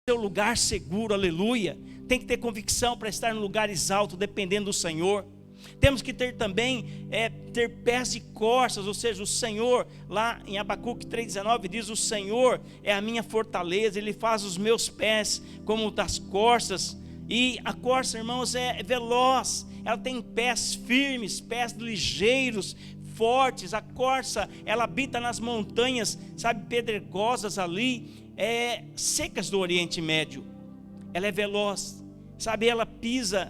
seu lugar seguro, aleluia. Tem que ter convicção para estar em lugares altos, dependendo do Senhor. Temos que ter também, ter pés de corças, ou seja, o Senhor, lá em Abacuque 3,19 diz: o Senhor é a minha fortaleza, Ele faz os meus pés como das corças. E a corça, irmãos, é veloz, ela tem pés firmes, pés ligeiros, fortes. A corça, ela habita nas montanhas, sabe, pedregosas ali, secas do Oriente Médio. Ela é veloz, sabe, ela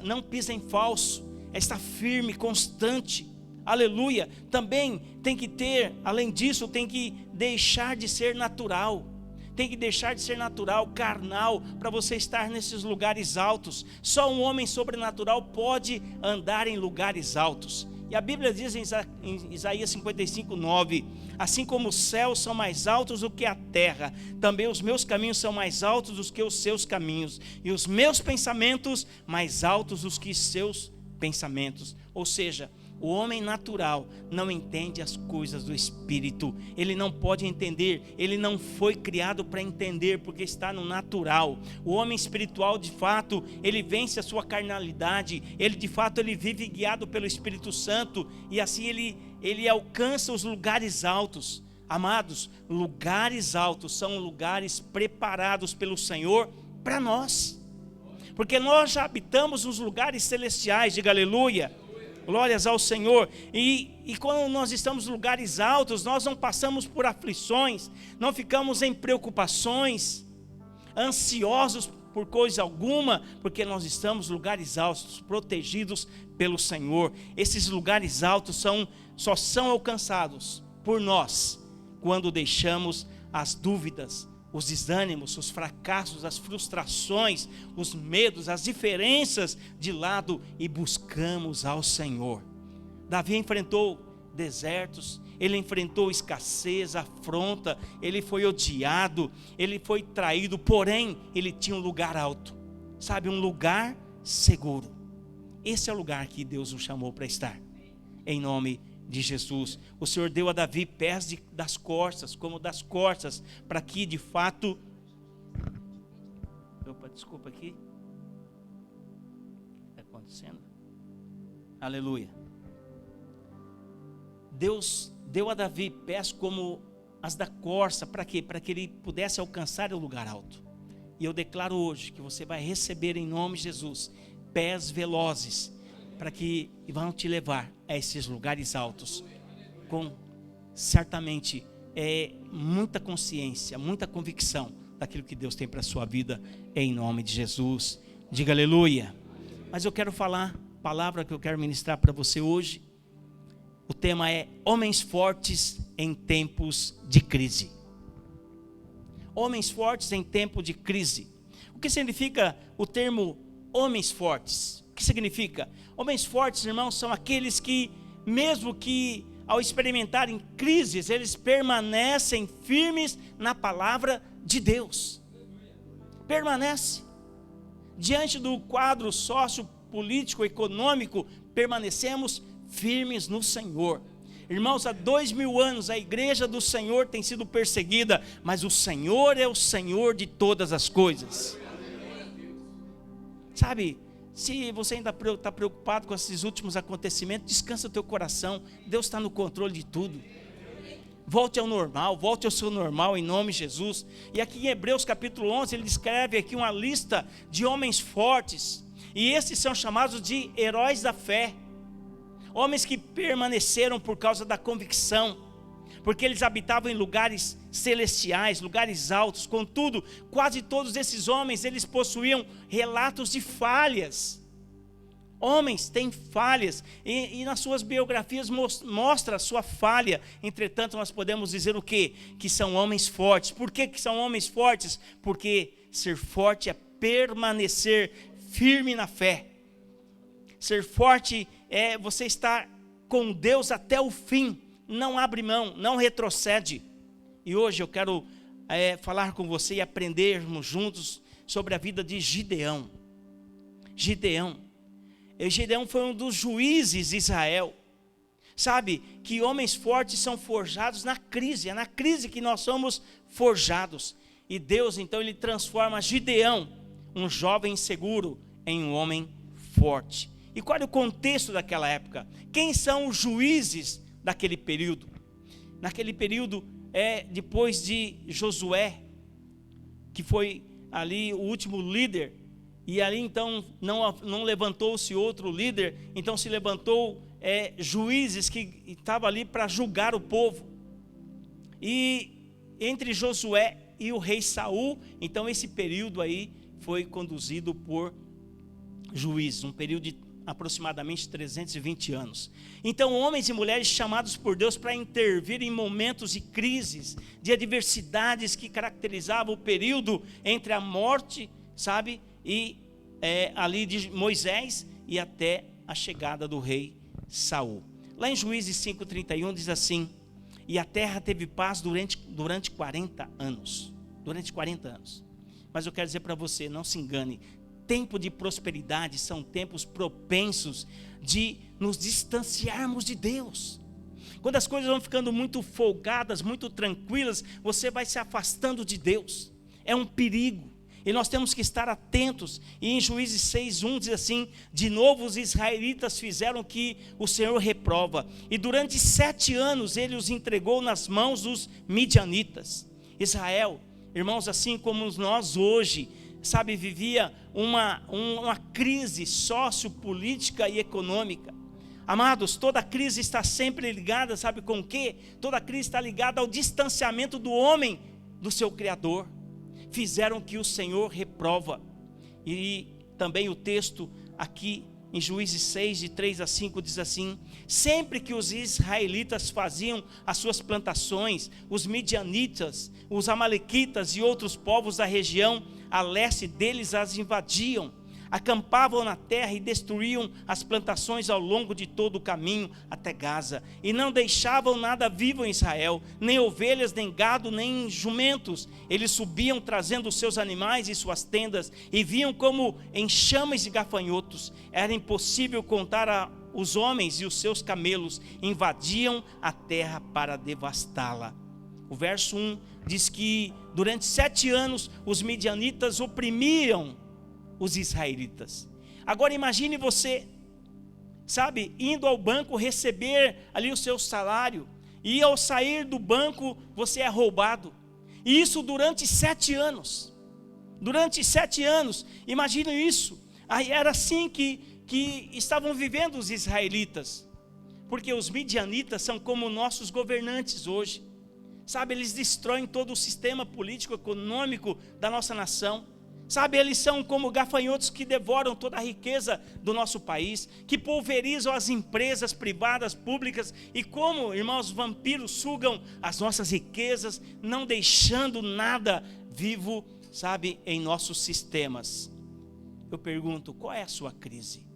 não pisa em falso, ela está firme, constante, aleluia. Também tem que ter, além disso, tem que deixar de ser natural, carnal, para você estar nesses lugares altos. Só um homem sobrenatural pode andar em lugares altos. E a Bíblia diz em Isaías 55:9: assim como os céus são mais altos do que a terra, também os meus caminhos são mais altos do que os seus caminhos, e os meus pensamentos mais altos do que os seus pensamentos. Ou seja, o homem natural não entende as coisas do Espírito, ele não pode entender, ele não foi criado para entender, porque está no natural. O homem espiritual, de fato, ele vence a sua carnalidade, ele de fato ele vive guiado pelo Espírito Santo, e assim ele alcança os lugares altos. Amados, lugares altos são lugares preparados pelo Senhor para nós, porque nós já habitamos nos lugares celestiais. Diga aleluia. Glórias ao Senhor. E quando nós estamos em lugares altos, nós não passamos por aflições, não ficamos em preocupações, ansiosos por coisa alguma, porque nós estamos em lugares altos, protegidos pelo Senhor. Esses lugares altos só são alcançados por nós quando deixamos as dúvidas, os desânimos, os fracassos, as frustrações, os medos, as diferenças de lado e buscamos ao Senhor. Davi enfrentou desertos, ele enfrentou escassez, afronta, ele foi odiado, ele foi traído, porém ele tinha um lugar alto, sabe, um lugar seguro. Esse é o lugar que Deus o chamou para estar, em nome de Jesus. O Senhor deu a Davi pés das corças, como das corças, para que de fato, desculpa aqui, o que está acontecendo? Aleluia. Deus deu a Davi pés como as da corça, para quê? Para que ele pudesse alcançar o lugar alto. E eu declaro hoje que você vai receber em nome de Jesus pés velozes, para que vão te levar a esses lugares altos, com certamente muita consciência, muita convicção daquilo que Deus tem para a sua vida, em nome de Jesus. Diga aleluia. Mas eu quero falar, palavra que eu quero ministrar para você hoje, o tema é homens fortes em tempos de crise. Homens fortes em tempo de crise. O que significa o termo homens fortes? O que significa? Homens fortes, irmãos, são aqueles que, mesmo que ao experimentarem crises, eles permanecem firmes na palavra de Deus. Permanece. Diante do quadro sociopolítico, econômico, permanecemos firmes no Senhor. Irmãos, há 2000 anos a igreja do Senhor tem sido perseguida, mas o Senhor é o Senhor de todas as coisas. Sabe, se você ainda está preocupado com esses últimos acontecimentos, descansa o teu coração. Deus está no controle de tudo. Volte ao normal, volte ao seu normal em nome de Jesus. E aqui em Hebreus capítulo 11, ele descreve aqui uma lista de homens fortes. E esses são chamados de heróis da fé. Homens que permaneceram por causa da convicção, porque eles habitavam em lugares celestiais, lugares altos. Contudo, quase todos esses homens, eles possuíam relatos de falhas. Homens têm falhas, e nas suas biografias mostra a sua falha. Entretanto, nós podemos dizer o quê? Que são homens fortes. Por que são homens fortes? Porque ser forte é permanecer firme na fé. Ser forte é você estar com Deus até o fim, não abre mão, não retrocede. E hoje eu quero falar com você e aprendermos juntos sobre a vida de Gideão. Gideão foi um dos juízes de Israel. Sabe que homens fortes são forjados na crise, é na crise que nós somos forjados. E Deus então ele transforma Gideão, um jovem inseguro, em um homem forte. E qual é o contexto daquela época? Quem são os juízes daquele período? Naquele período, depois de Josué, que foi ali o último líder, e ali então não levantou-se outro líder, então se levantou juízes que estavam ali para julgar o povo. E entre Josué e o rei Saul, então esse período aí foi conduzido por juízes, um período de aproximadamente 320 anos. Então homens e mulheres chamados por Deus para intervir em momentos de crises, de adversidades que caracterizavam o período entre a morte, sabe, e ali de Moisés e até a chegada do rei Saul. Lá em Juízes 5:31 diz assim: e a terra teve paz durante 40 anos. Durante 40 anos. Mas eu quero dizer para você, não se engane, tempo de prosperidade são tempos propensos de nos distanciarmos de Deus. Quando as coisas vão ficando muito folgadas, muito tranquilas, você vai se afastando de Deus. É um perigo. E nós temos que estar atentos. E em Juízes 6:1 diz assim: de novo os israelitas fizeram o que o Senhor reprova, e durante 7 anos ele os entregou nas mãos dos midianitas. Israel, irmãos, assim como nós hoje, sabe, vivia uma crise sociopolítica e econômica. Amados, toda crise está sempre ligada, sabe com o quê? Toda crise está ligada ao distanciamento do homem do seu Criador. Fizeram que o Senhor reprova. E também o texto aqui em Juízes 6, de 3-5 diz assim: sempre que os israelitas faziam as suas plantações, os midianitas, os amalequitas e outros povos da região a leste deles as invadiam, acampavam na terra e destruíam as plantações ao longo de todo o caminho até Gaza, e não deixavam nada vivo em Israel, nem ovelhas, nem gado, nem jumentos. Eles subiam trazendo os seus animais e suas tendas, e vinham como enxames de gafanhotos. Era impossível contar os homens e os seus camelos, invadiam a terra para devastá-la. O verso 1 diz que durante 7 anos os midianitas oprimiam os israelitas. Agora imagine você, sabe, indo ao banco receber ali o seu salário, e ao sair do banco você é roubado, e isso durante 7 anos. Durante 7 anos, imagine isso. Aí era assim que estavam vivendo os israelitas, porque os midianitas são como nossos governantes hoje, sabe, eles destroem todo o sistema político, econômico da nossa nação. Sabe, eles são como gafanhotos que devoram toda a riqueza do nosso país, que pulverizam as empresas privadas, públicas, e como, irmãos, vampiros sugam as nossas riquezas, não deixando nada vivo, sabe, em nossos sistemas. Eu pergunto, qual é a sua crise?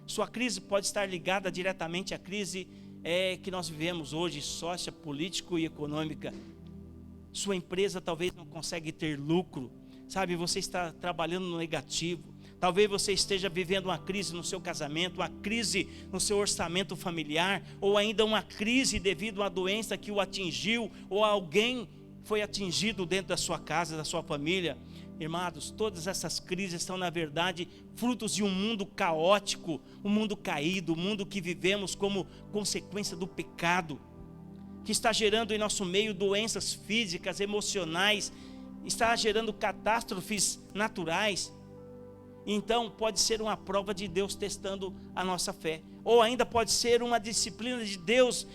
Sua crise pode estar ligada diretamente à crise que nós vivemos hoje, sócia, político e econômica. Sua empresa talvez não consegue ter lucro, sabe, você está trabalhando no negativo. Talvez você esteja vivendo uma crise no seu casamento, uma crise no seu orçamento familiar, ou ainda uma crise devido a uma doença que o atingiu, ou alguém foi atingido dentro da sua casa, da sua família. Irmãos, todas essas crises são na verdade frutos de um mundo caótico, um mundo caído, um mundo que vivemos como consequência do pecado, que está gerando em nosso meio doenças físicas, emocionais, está gerando catástrofes naturais. Então pode ser uma prova de Deus testando a nossa fé, ou ainda pode ser uma disciplina de Deus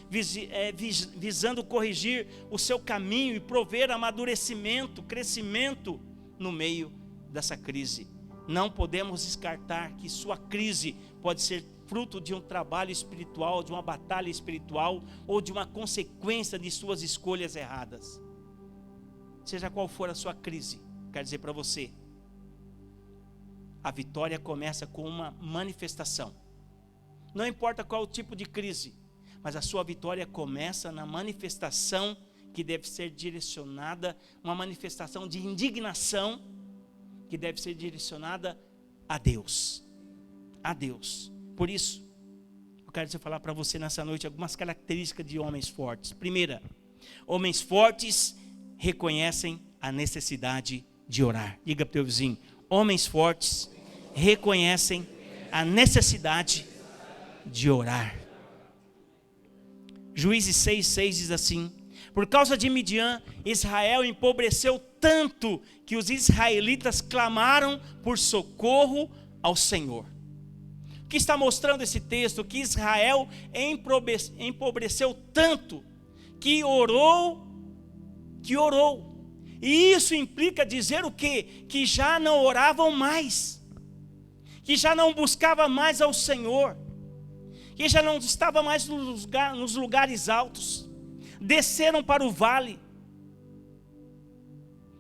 visando corrigir o seu caminho e prover amadurecimento, crescimento no meio dessa crise. Não podemos descartar que sua crise pode ser fruto de um trabalho espiritual, de uma batalha espiritual, ou de uma consequência de suas escolhas erradas. Seja qual for a sua crise, quero dizer para você, a vitória começa com uma manifestação. Não importa qual o tipo de crise, mas a sua vitória começa na manifestação que deve ser direcionada, uma manifestação de indignação que deve ser direcionada a Deus. A Deus. Por isso, eu quero falar para você nessa noite algumas características de homens fortes. Primeira, homens fortes reconhecem a necessidade de orar. Diga para o teu vizinho: homens fortes reconhecem a necessidade de orar. Juízes 6:6 diz assim: por causa de Midian, Israel empobreceu tanto que os israelitas clamaram por socorro ao Senhor. O que está mostrando esse texto? Que Israel empobreceu tanto que orou. E isso implica dizer o quê? Que já não oravam mais, que já não buscava mais ao Senhor, que já não estava mais nos lugares altos, desceram para o vale,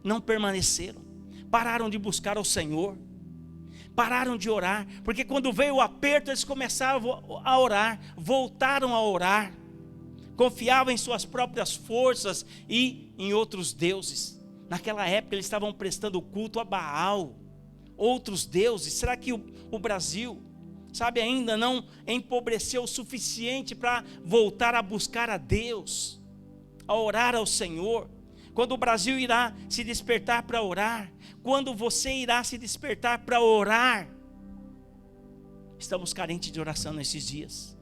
não permaneceram, pararam de buscar ao Senhor, pararam de orar, porque quando veio o aperto eles começaram a orar, voltaram a orar, confiavam em suas próprias forças e em outros deuses. Naquela época eles estavam prestando culto a Baal, outros deuses. Será que o Brasil, sabe, ainda não empobreceu o suficiente para voltar a buscar a Deus, a orar ao Senhor? Quando o Brasil irá se despertar para orar? Quando você irá se despertar para orar? Estamos carentes de oração nesses dias.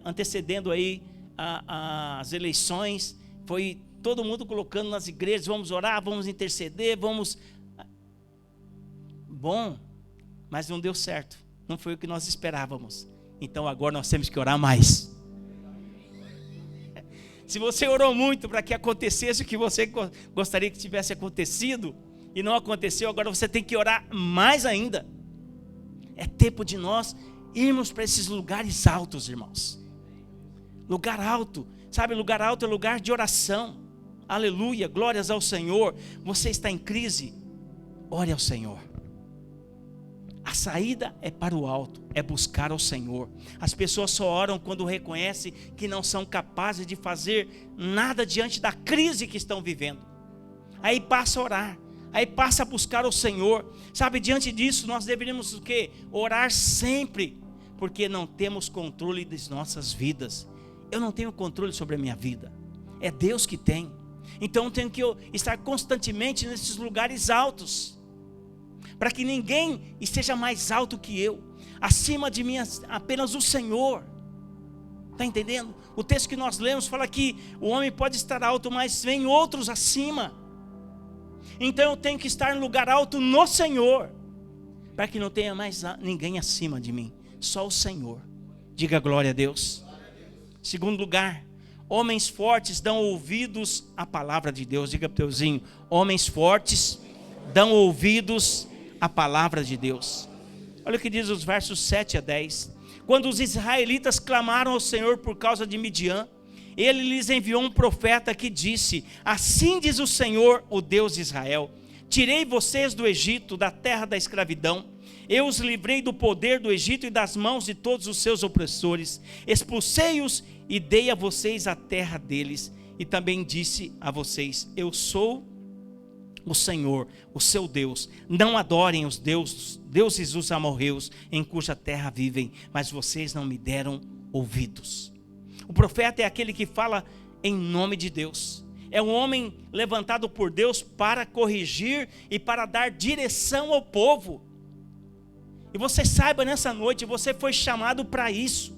Antecedendo aí as eleições, foi todo mundo colocando nas igrejas: vamos orar, vamos interceder, vamos... Bom, mas não deu certo, não foi o que nós esperávamos. Então agora nós temos que orar mais. Se você orou muito para que acontecesse o que você gostaria que tivesse acontecido e não aconteceu, agora você tem que orar mais ainda. É tempo de nós irmos para esses lugares altos, irmãos. Lugar alto, sabe, lugar alto é lugar de oração. Aleluia, glórias ao Senhor. Você está em crise? Ore ao Senhor. A saída é para o alto, é buscar ao Senhor. As pessoas só oram quando reconhecem que não são capazes de fazer nada diante da crise que estão vivendo. Aí passa a orar, aí passa a buscar ao Senhor. Sabe, diante disso nós deveríamos o quê? Orar sempre, porque não temos controle das nossas vidas. Eu não tenho controle sobre a minha vida, é Deus que tem. Então eu tenho que estar constantemente nesses lugares altos, para que ninguém esteja mais alto que eu. Acima de mim apenas o Senhor. Está entendendo? O texto que nós lemos fala que o homem pode estar alto, mas vem outros acima. Então eu tenho que estar no lugar alto no Senhor, para que não tenha mais ninguém acima de mim, só o Senhor. Diga glória a Deus. Segundo lugar, homens fortes dão ouvidos à palavra de Deus. Diga para o teu vizinho: homens fortes dão ouvidos à palavra de Deus. Olha o que diz os versos 7 a 10. Quando os israelitas clamaram ao Senhor por causa de Midian, ele lhes enviou um profeta que disse: assim diz o Senhor, o Deus de Israel: tirei vocês do Egito, da terra da escravidão. Eu os livrei do poder do Egito e das mãos de todos os seus opressores. Expulsei-os e dei a vocês a terra deles. E também disse a vocês: eu sou o Senhor, o seu Deus. Não adorem os deuses dos amorreus, em cuja terra vivem, mas vocês não me deram ouvidos. O profeta é aquele que fala em nome de Deus. É um homem levantado por Deus para corrigir e para dar direção ao povo. E você saiba, nessa noite, você foi chamado para isso.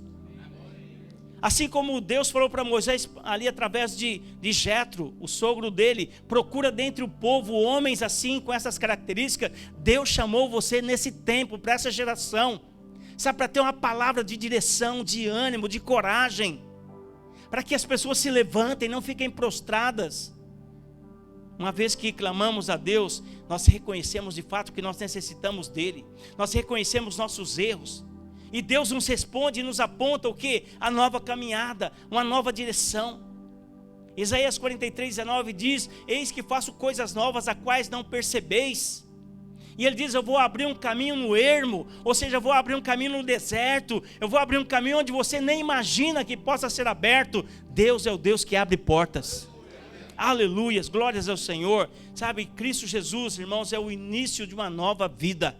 Assim como Deus falou para Moisés ali através de Jetro, o sogro dele: procura dentre o povo homens assim, com essas características. Deus chamou você nesse tempo, para essa geração, sabe, para ter uma palavra de direção, de ânimo, de coragem, para que as pessoas se levantem, não fiquem prostradas. Uma vez que clamamos a Deus, nós reconhecemos de fato que nós necessitamos dele, nós reconhecemos nossos erros, e Deus nos responde e nos aponta o quê? A nova caminhada, uma nova direção. Isaías 43:19 diz: eis que faço coisas novas, as quais não percebeis. E ele diz: eu vou abrir um caminho no ermo, ou seja, eu vou abrir um caminho no deserto, eu vou abrir um caminho onde você nem imagina que possa ser aberto. Deus é o Deus que abre portas. Aleluias, glórias ao Senhor. Sabe, Cristo Jesus, irmãos, é o início de uma nova vida.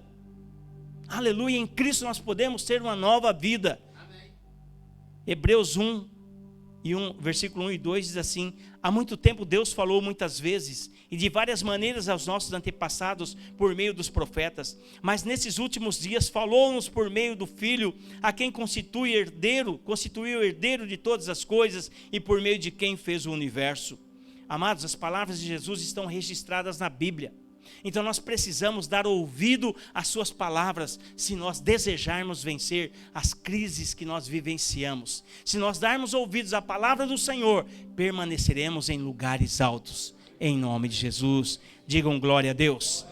Aleluia, em Cristo nós podemos ter uma nova vida. Amém. Hebreus 1:8 versículo 1 e 2 diz assim: há muito tempo Deus falou muitas vezes e de várias maneiras aos nossos antepassados por meio dos profetas, mas nesses últimos dias falou-nos por meio do Filho, a quem constituiu herdeiro de todas as coisas e por meio de quem fez o universo. Amados, as palavras de Jesus estão registradas na Bíblia. Então nós precisamos dar ouvido às suas palavras, se nós desejarmos vencer as crises que nós vivenciamos. Se nós darmos ouvidos à palavra do Senhor, permaneceremos em lugares altos, em nome de Jesus. Digam glória a Deus.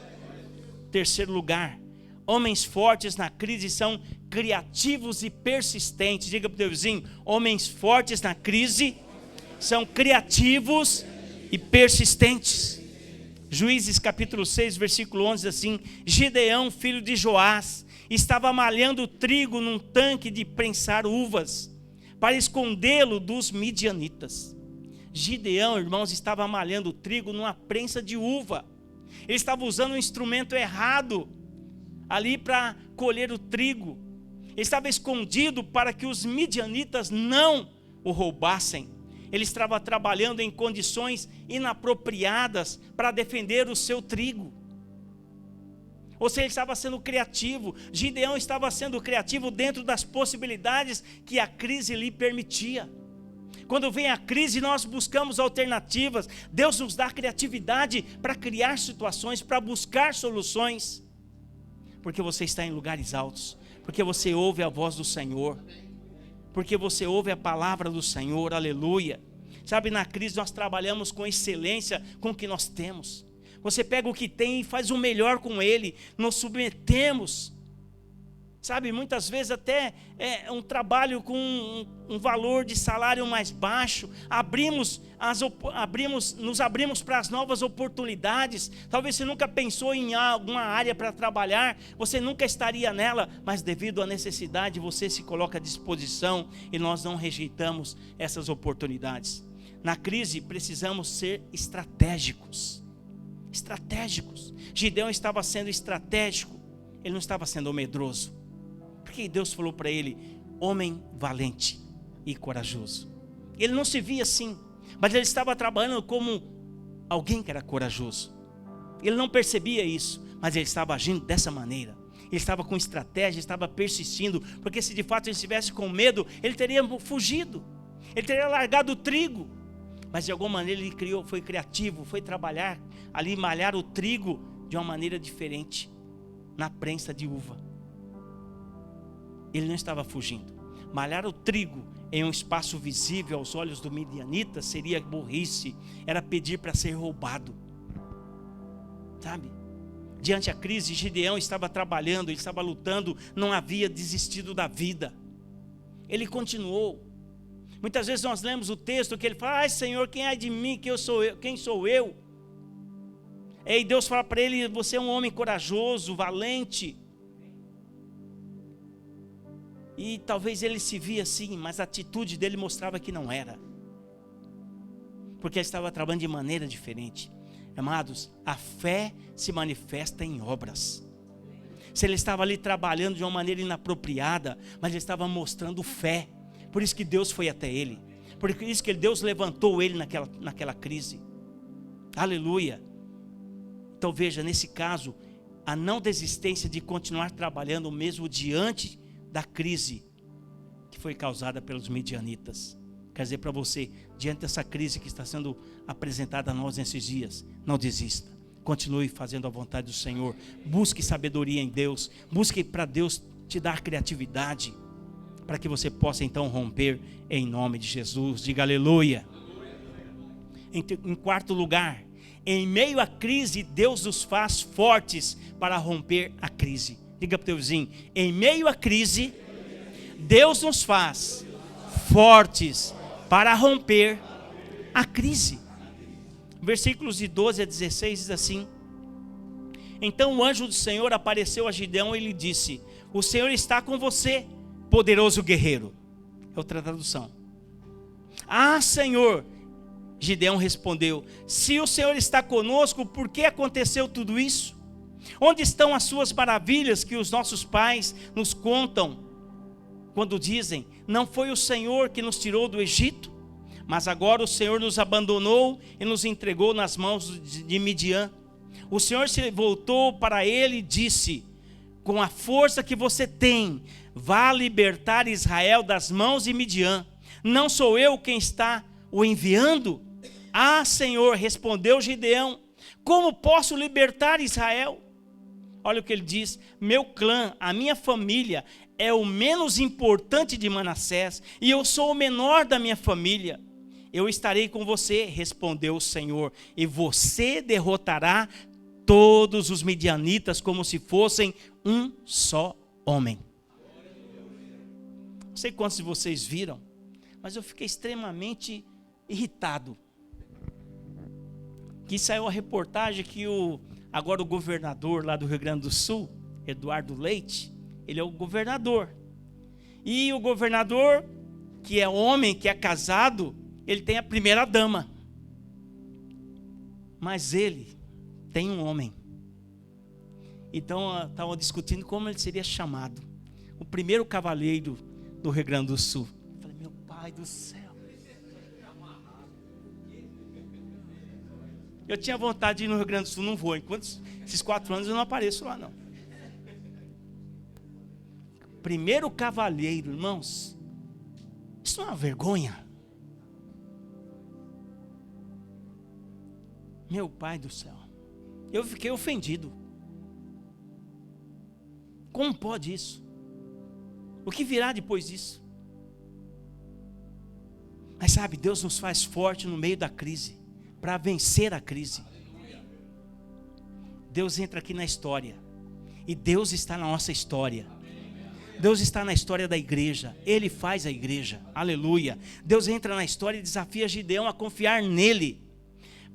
Terceiro lugar, homens fortes na crise são criativos e persistentes. Diga para o teu vizinho: homens fortes na crise são criativos e persistentes. Juízes capítulo 6, versículo 11 diz assim: Gideão, filho de Joás, estava malhando trigo num tanque de prensar uvas, para escondê-lo dos midianitas. Gideão, irmãos, estava malhando trigo numa prensa de uva. Ele estava usando um instrumento errado ali para colher o trigo. Ele estava escondido para que os midianitas não o roubassem. Ele estava trabalhando em condições inapropriadas para defender o seu trigo. Ou seja, ele estava sendo criativo. Gideão estava sendo criativo dentro das possibilidades que a crise lhe permitia. Quando vem a crise, nós buscamos alternativas. Deus nos dá criatividade para criar situações, para buscar soluções. Porque você está em lugares altos, porque você ouve a voz do Senhor, porque você ouve a palavra do Senhor, aleluia. Sabe, na crise nós trabalhamos com excelência com o que nós temos. Você pega o que tem e faz o melhor com ele. Nos submetemos. Sabe, muitas vezes até um trabalho com um valor de salário mais baixo. Nos abrimos para as novas oportunidades. Talvez você nunca pensou em alguma área para trabalhar. Você nunca estaria nela. Mas devido à necessidade, você se coloca à disposição. E nós não rejeitamos essas oportunidades. Na crise precisamos ser estratégicos. Estratégicos. Gideão estava sendo estratégico. Ele não estava sendo medroso. Porque Deus falou para ele: homem valente e corajoso. Ele não se via assim, mas ele estava trabalhando como alguém que era corajoso. Ele não percebia isso, mas ele estava agindo dessa maneira. Ele estava com estratégia, estava persistindo, porque se de fato ele estivesse com medo, ele teria fugido, ele teria largado o trigo. Mas de alguma maneira ele foi criativo, foi trabalhar ali, malhar o trigo de uma maneira diferente, na prensa de uva. Ele não estava fugindo. Malhar o trigo em um espaço visível aos olhos do midianita seria burrice, era pedir para ser roubado. Sabe? Diante da crise, Gideão estava trabalhando, ele estava lutando, não havia desistido da vida. Ele continuou. Muitas vezes nós lemos o texto que ele fala: ai Senhor, quem é de mim, quem sou eu? E Deus fala para ele: você é um homem corajoso, valente. E talvez ele se via assim, mas a atitude dele mostrava que não era. Porque ele estava trabalhando de maneira diferente. Amados, a fé se manifesta em obras. Se ele estava ali trabalhando de uma maneira inapropriada, mas ele estava mostrando fé. Por isso que Deus foi até ele. Por isso que Deus levantou ele naquela crise. Aleluia. Então veja, nesse caso, a não desistência de continuar trabalhando mesmo diante da crise que foi causada pelos midianitas. Quer dizer para você, diante dessa crise que está sendo apresentada a nós nesses dias, não desista. Continue fazendo a vontade do Senhor. Busque sabedoria em Deus. Busque para Deus te dar criatividade, para que você possa então romper em nome de Jesus. Diga aleluia. Em quarto lugar, em meio à crise, Deus nos faz fortes para romper a crise. Diga para o teu vizinho: em meio à crise, Deus nos faz fortes para romper a crise. Versículos de 12 a 16 diz assim: então o anjo do Senhor apareceu a Gideão e lhe disse: o Senhor está com você, poderoso guerreiro. É outra tradução. Ah, Senhor, Gideão respondeu: se o Senhor está conosco, por que aconteceu tudo isso? Onde estão as suas maravilhas que os nossos pais nos contam, quando dizem: não foi o Senhor que nos tirou do Egito? Mas agora o Senhor nos abandonou e nos entregou nas mãos de Midian. O Senhor se voltou para ele e disse: com a força que você tem, vá libertar Israel das mãos de Midian. Não sou eu quem está o enviando? Ah, Senhor, respondeu Gideão, como posso libertar Israel? Olha o que ele diz: meu clã, a minha família, é o menos importante de Manassés, e eu sou o menor da minha família. Eu estarei com você, respondeu o Senhor, e você derrotará todos os midianitas como se fossem um só homem. Não sei quantos de vocês viram, mas eu fiquei extremamente irritado. Que saiu a reportagem que agora o governador lá do Rio Grande do Sul, Eduardo Leite, ele é o governador. E o governador, que é homem, que é casado, ele tem a primeira dama. Mas ele tem um homem. Então estavam discutindo como ele seria chamado. O primeiro cavaleiro do Rio Grande do Sul. Eu falei, meu pai do céu. Eu tinha vontade de ir no Rio Grande do Sul, não vou. Enquanto esses 4 anos eu não apareço lá, não. Primeiro cavaleiro, irmãos. Isso não é uma vergonha? Meu pai do céu. Eu fiquei ofendido. Como pode isso? O que virá depois disso? Mas sabe, Deus nos faz forte no meio da crise, para vencer a crise. Deus entra aqui na história, e Deus está na nossa história. Deus está na história da igreja, Ele faz a igreja, aleluia. Deus entra na história e desafia Gideão a confiar nele.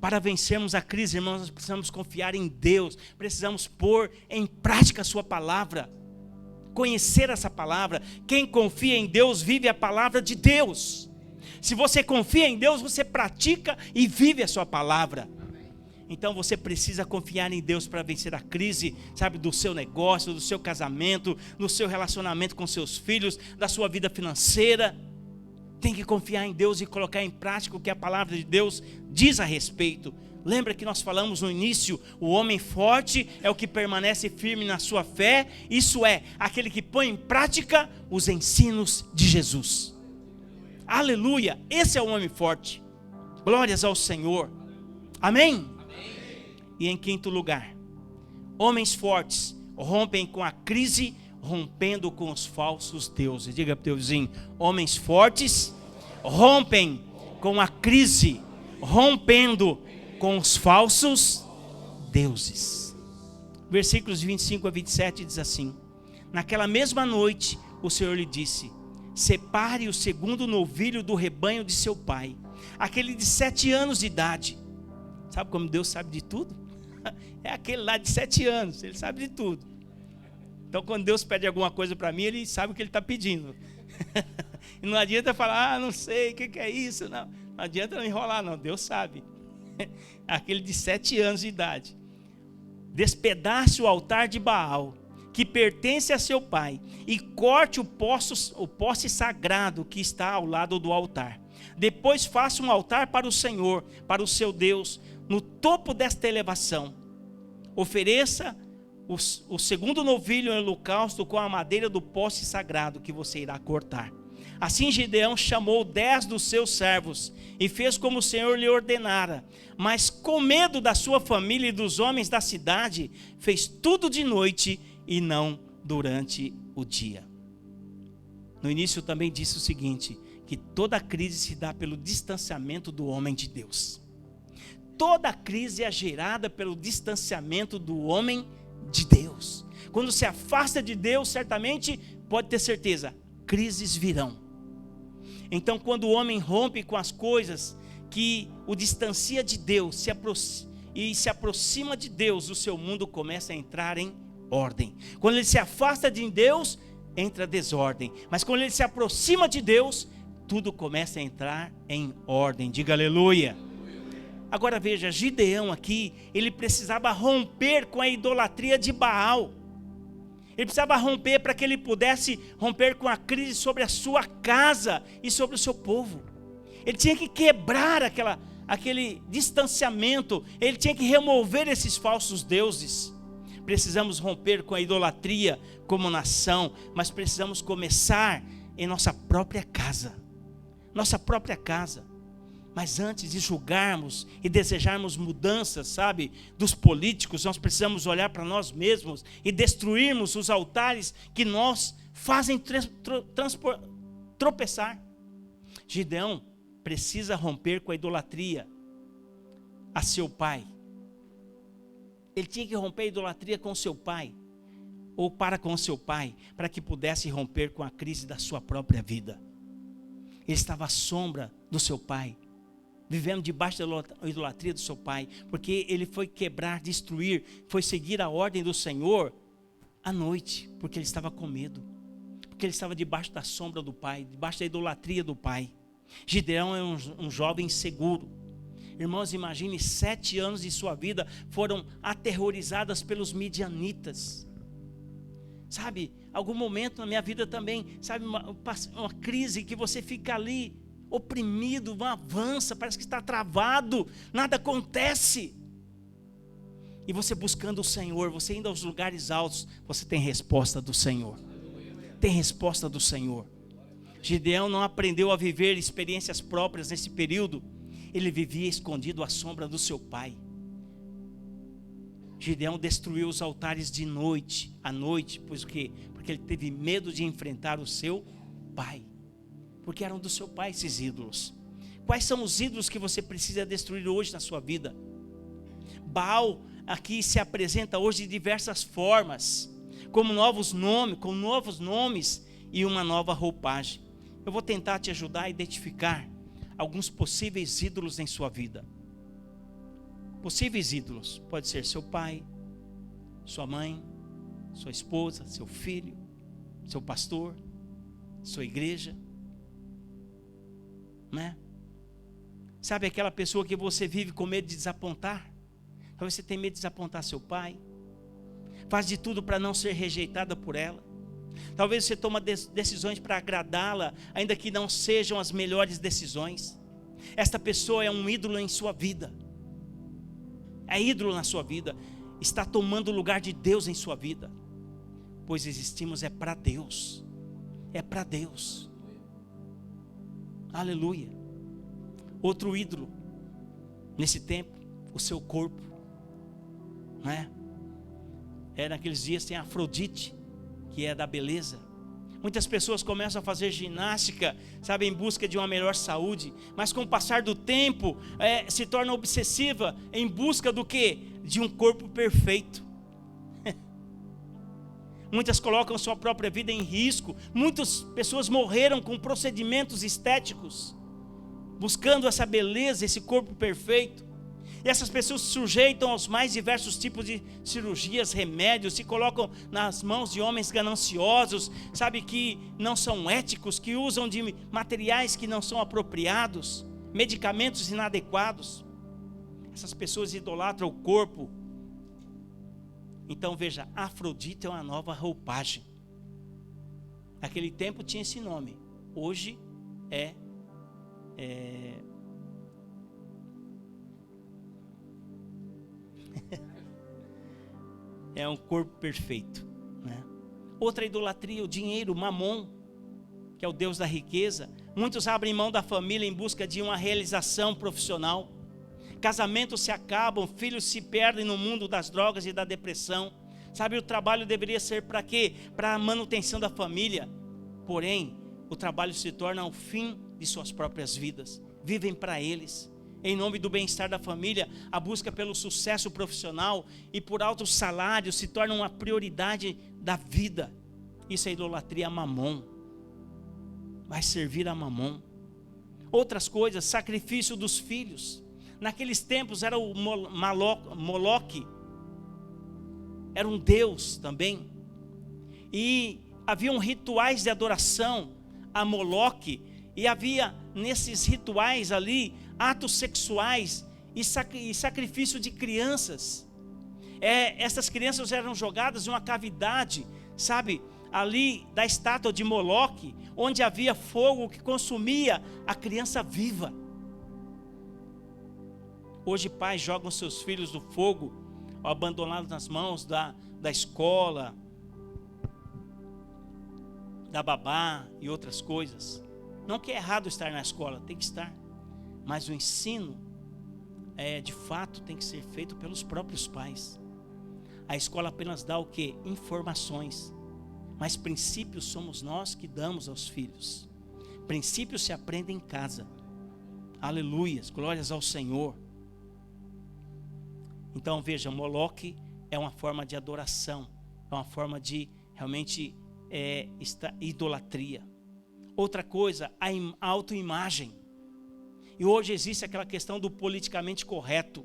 Para vencermos a crise, irmãos, nós precisamos confiar em Deus, precisamos pôr em prática a sua palavra, conhecer essa palavra. Quem confia em Deus vive a palavra de Deus. Se você confia em Deus, você pratica e vive a sua palavra. Então você precisa confiar em Deus para vencer a crise, sabe, do seu negócio, do seu casamento, do seu relacionamento com seus filhos, da sua vida financeira. Tem que confiar em Deus e colocar em prática o que a palavra de Deus diz a respeito. Lembra que nós falamos no início, o homem forte é o que permanece firme na sua fé, isso é, aquele que põe em prática os ensinos de Jesus. Aleluia, esse é o homem forte. Glórias ao Senhor. Amém? E em quinto lugar, homens fortes rompem com a crise, rompendo com os falsos deuses. Diga para o teu vizinho, homens fortes rompem com a crise, rompendo com os falsos deuses. Versículos 25 a 27 diz assim: naquela mesma noite o Senhor lhe disse: separe o segundo novilho do rebanho de seu pai, aquele de 7 anos de idade. Sabe como Deus sabe de tudo? É aquele lá de 7 anos, ele sabe de tudo. Então quando Deus pede alguma coisa para mim, ele sabe o que ele está pedindo. E não adianta falar, não sei, o que é isso? Não adianta não enrolar, não, Deus sabe. Aquele de 7 anos de idade. Despedace o altar de Baal, que pertence a seu pai, e corte o poste sagrado que está ao lado do altar. Depois faça um altar para o Senhor, para o seu Deus, no topo desta elevação. Ofereça o segundo novilho em holocausto com a madeira do poste sagrado que você irá cortar. Assim Gideão chamou 10 dos seus servos e fez como o Senhor lhe ordenara. Mas com medo da sua família e dos homens da cidade, fez tudo de noite e não durante o dia. No início também disse o seguinte, que toda crise se dá pelo distanciamento do homem de Deus. Toda crise é gerada pelo distanciamento do homem de Deus. Quando se afasta de Deus, certamente, pode ter certeza, crises virão. Então quando o homem rompe com as coisas que o distancia de Deus, se aproxima de Deus, o seu mundo começa a entrar em ordem. Quando ele se afasta de Deus, entra desordem. Mas quando ele se aproxima de Deus, tudo começa a entrar em ordem. Diga aleluia. Agora veja, Gideão aqui, ele precisava romper com a idolatria de Baal. Ele precisava romper para que ele pudesse romper com a crise sobre a sua casa e sobre o seu povo. Ele tinha que quebrar aquele distanciamento. Ele tinha que remover esses falsos deuses. Precisamos romper com a idolatria como nação, mas precisamos começar em nossa própria casa. Nossa própria casa. Mas antes de julgarmos e desejarmos mudanças, sabe, dos políticos, nós precisamos olhar para nós mesmos e destruirmos os altares que nos fazem tropeçar. Gideão precisa romper com a idolatria a seu pai. Ele tinha que romper a idolatria com seu pai, ou para com seu pai, para que pudesse romper com a crise da sua própria vida. Ele estava à sombra do seu pai, vivendo debaixo da idolatria do seu pai, porque ele foi quebrar, destruir, foi seguir a ordem do Senhor à noite, porque ele estava com medo, porque ele estava debaixo da sombra do pai, debaixo da idolatria do pai. Gideão é um jovem seguro. Irmãos, imagine, 7 anos de sua vida foram aterrorizadas pelos midianitas. Sabe, algum momento na minha vida também, sabe, uma crise que você fica ali, oprimido, não avança, parece que está travado, nada acontece. E você buscando o Senhor, você indo aos lugares altos, você tem resposta do Senhor. Tem resposta do Senhor. Gideão não aprendeu a viver experiências próprias nesse período. Ele vivia escondido à sombra do seu pai. Gideão destruiu os altares de noite, à noite, pois o quê? Porque ele teve medo de enfrentar o seu pai. Porque eram do seu pai esses ídolos. Quais são os ídolos que você precisa destruir hoje na sua vida? Baal aqui se apresenta hoje de diversas formas, com novos nomes e uma nova roupagem. Eu vou tentar te ajudar a identificar alguns possíveis ídolos em sua vida. Possíveis ídolos, pode ser seu pai, sua mãe, sua esposa, seu filho, seu pastor, sua igreja, né? Sabe aquela pessoa que você vive com medo de desapontar? Talvez você tenha medo de desapontar seu pai, faz de tudo para não ser rejeitada por ela. Talvez você tome decisões para agradá-la, ainda que não sejam as melhores decisões. Esta pessoa é um ídolo em sua vida. É ídolo na sua vida. Está tomando o lugar de Deus em sua vida. Pois existimos para Deus. É para Deus. Aleluia. Outro ídolo nesse tempo, o seu corpo, não é? Naqueles dias tem a Afrodite, que é da beleza. Muitas pessoas começam a fazer ginástica, sabe, em busca de uma melhor saúde, mas com o passar do tempo, se torna obsessiva em busca do quê? De um corpo perfeito. Muitas colocam sua própria vida em risco. Muitas pessoas morreram com procedimentos estéticos, buscando essa beleza, esse corpo perfeito. E essas pessoas se sujeitam aos mais diversos tipos de cirurgias, remédios, se colocam nas mãos de homens gananciosos, sabe, que não são éticos, que usam de materiais que não são apropriados, medicamentos inadequados. Essas pessoas idolatram o corpo. Então veja, Afrodite é uma nova roupagem. Naquele tempo tinha esse nome, hoje é um corpo perfeito, né? Outra idolatria, o dinheiro, Mamon, que é o Deus da riqueza. Muitos abrem mão da família em busca de uma realização profissional. Casamentos se acabam, filhos se perdem no mundo das drogas e da depressão. Sabe, o trabalho deveria ser para quê? Para a manutenção da família. Porém, o trabalho se torna o fim de suas próprias vidas. Vivem para eles. Em nome do bem-estar da família, a busca pelo sucesso profissional e por altos salários se torna uma prioridade da vida. Isso é idolatria a Mamon. Vai servir a Mamon. Outras coisas, sacrifício dos filhos. Naqueles tempos era o Moloque. Era um deus também. E haviam rituais de adoração a Moloque. E havia nesses rituais ali atos sexuais e sacrifício de crianças. Essas crianças eram jogadas em uma cavidade, sabe, ali da estátua de Moloque, onde havia fogo que consumia a criança viva. Hoje pais jogam seus filhos no fogo, abandonados nas mãos da escola, da babá e outras coisas. Não que é errado estar na escola, tem que estar. Mas o ensino, de fato, tem que ser feito pelos próprios pais. A escola apenas dá o quê? Informações. Mas princípios somos nós que damos aos filhos. Princípios se aprendem em casa. Aleluias, glórias ao Senhor. Então veja, Moloque é uma forma de adoração, é uma forma de realmente idolatria. Outra coisa, a autoimagem. E hoje existe aquela questão do politicamente correto.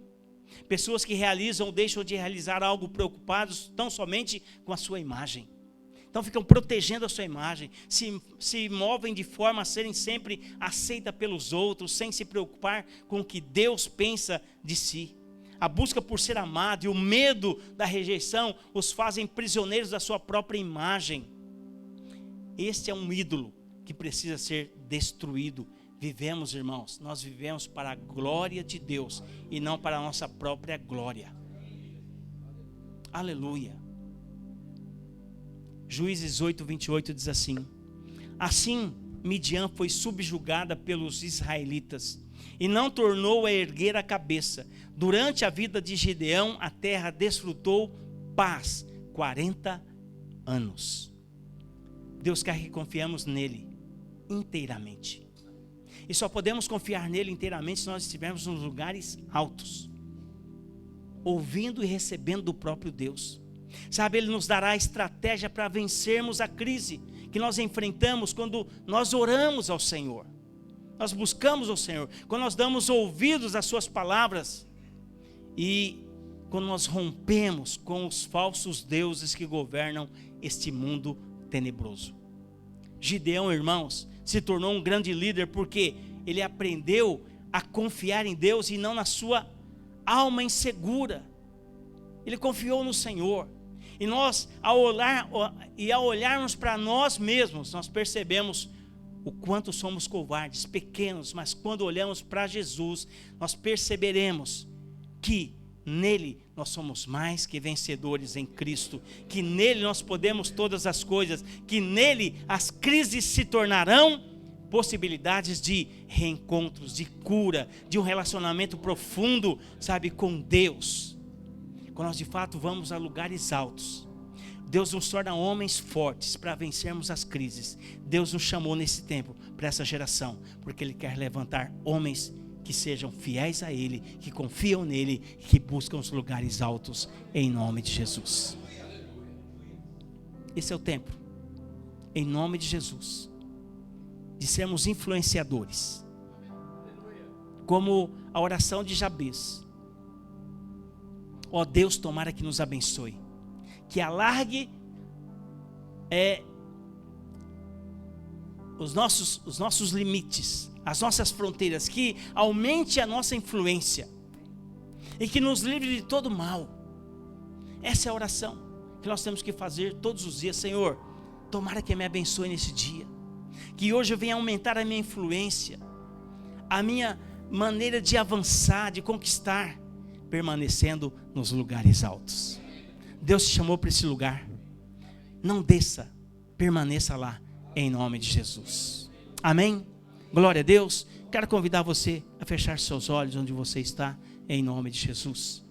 Pessoas que realizam ou deixam de realizar algo preocupados tão somente com a sua imagem. Então ficam protegendo a sua imagem, se movem de forma a serem sempre aceitas pelos outros, sem se preocupar com o que Deus pensa de si. A busca por ser amado e o medo da rejeição os fazem prisioneiros da sua própria imagem. Este é um ídolo que precisa ser destruído. Vivemos, irmãos, nós vivemos para a glória de Deus e não para a nossa própria glória. Aleluia. Juízes 8:28 diz assim: assim Midian foi subjugada pelos israelitas e não tornou a erguer a cabeça. Durante a vida de Gideão, a terra desfrutou paz 40 anos. Deus quer que confiemos nele inteiramente. E só podemos confiar nele inteiramente se nós estivermos nos lugares altos, ouvindo e recebendo do próprio Deus. Sabe, ele nos dará a estratégia para vencermos a crise que nós enfrentamos quando nós oramos ao Senhor. Nós buscamos ao Senhor, quando nós damos ouvidos às suas palavras e quando nós rompemos com os falsos deuses que governam este mundo tenebroso. Gideão, irmãos, se tornou um grande líder porque ele aprendeu a confiar em Deus e não na sua alma insegura. Ele confiou no Senhor. E nós, ao olharmos para nós mesmos, nós percebemos o quanto somos covardes, pequenos, mas quando olhamos para Jesus, nós perceberemos que nele nós somos mais que vencedores em Cristo, que nele nós podemos todas as coisas, que nele as crises se tornarão possibilidades de reencontros, de cura, de um relacionamento profundo, sabe, com Deus. Quando nós de fato vamos a lugares altos, Deus nos torna homens fortes para vencermos as crises. Deus nos chamou nesse tempo, para essa geração, porque Ele quer levantar homens que sejam fiéis a Ele, que confiam nele, que buscam os lugares altos, em nome de Jesus. Esse é o tempo, em nome de Jesus, de sermos influenciadores, como a oração de Jabez. Ó Deus, tomara que nos abençoe, que alargue os nossos limites, as nossas fronteiras, que aumente a nossa influência e que nos livre de todo mal. Essa é a oração que nós temos que fazer todos os dias. Senhor, tomara que me abençoe nesse dia, que hoje eu venha aumentar a minha influência, a minha maneira de avançar, de conquistar, permanecendo nos lugares altos. Deus te chamou para esse lugar, não desça, permaneça lá, em nome de Jesus. Amém? Glória a Deus. Quero convidar você a fechar seus olhos onde você está, em nome de Jesus.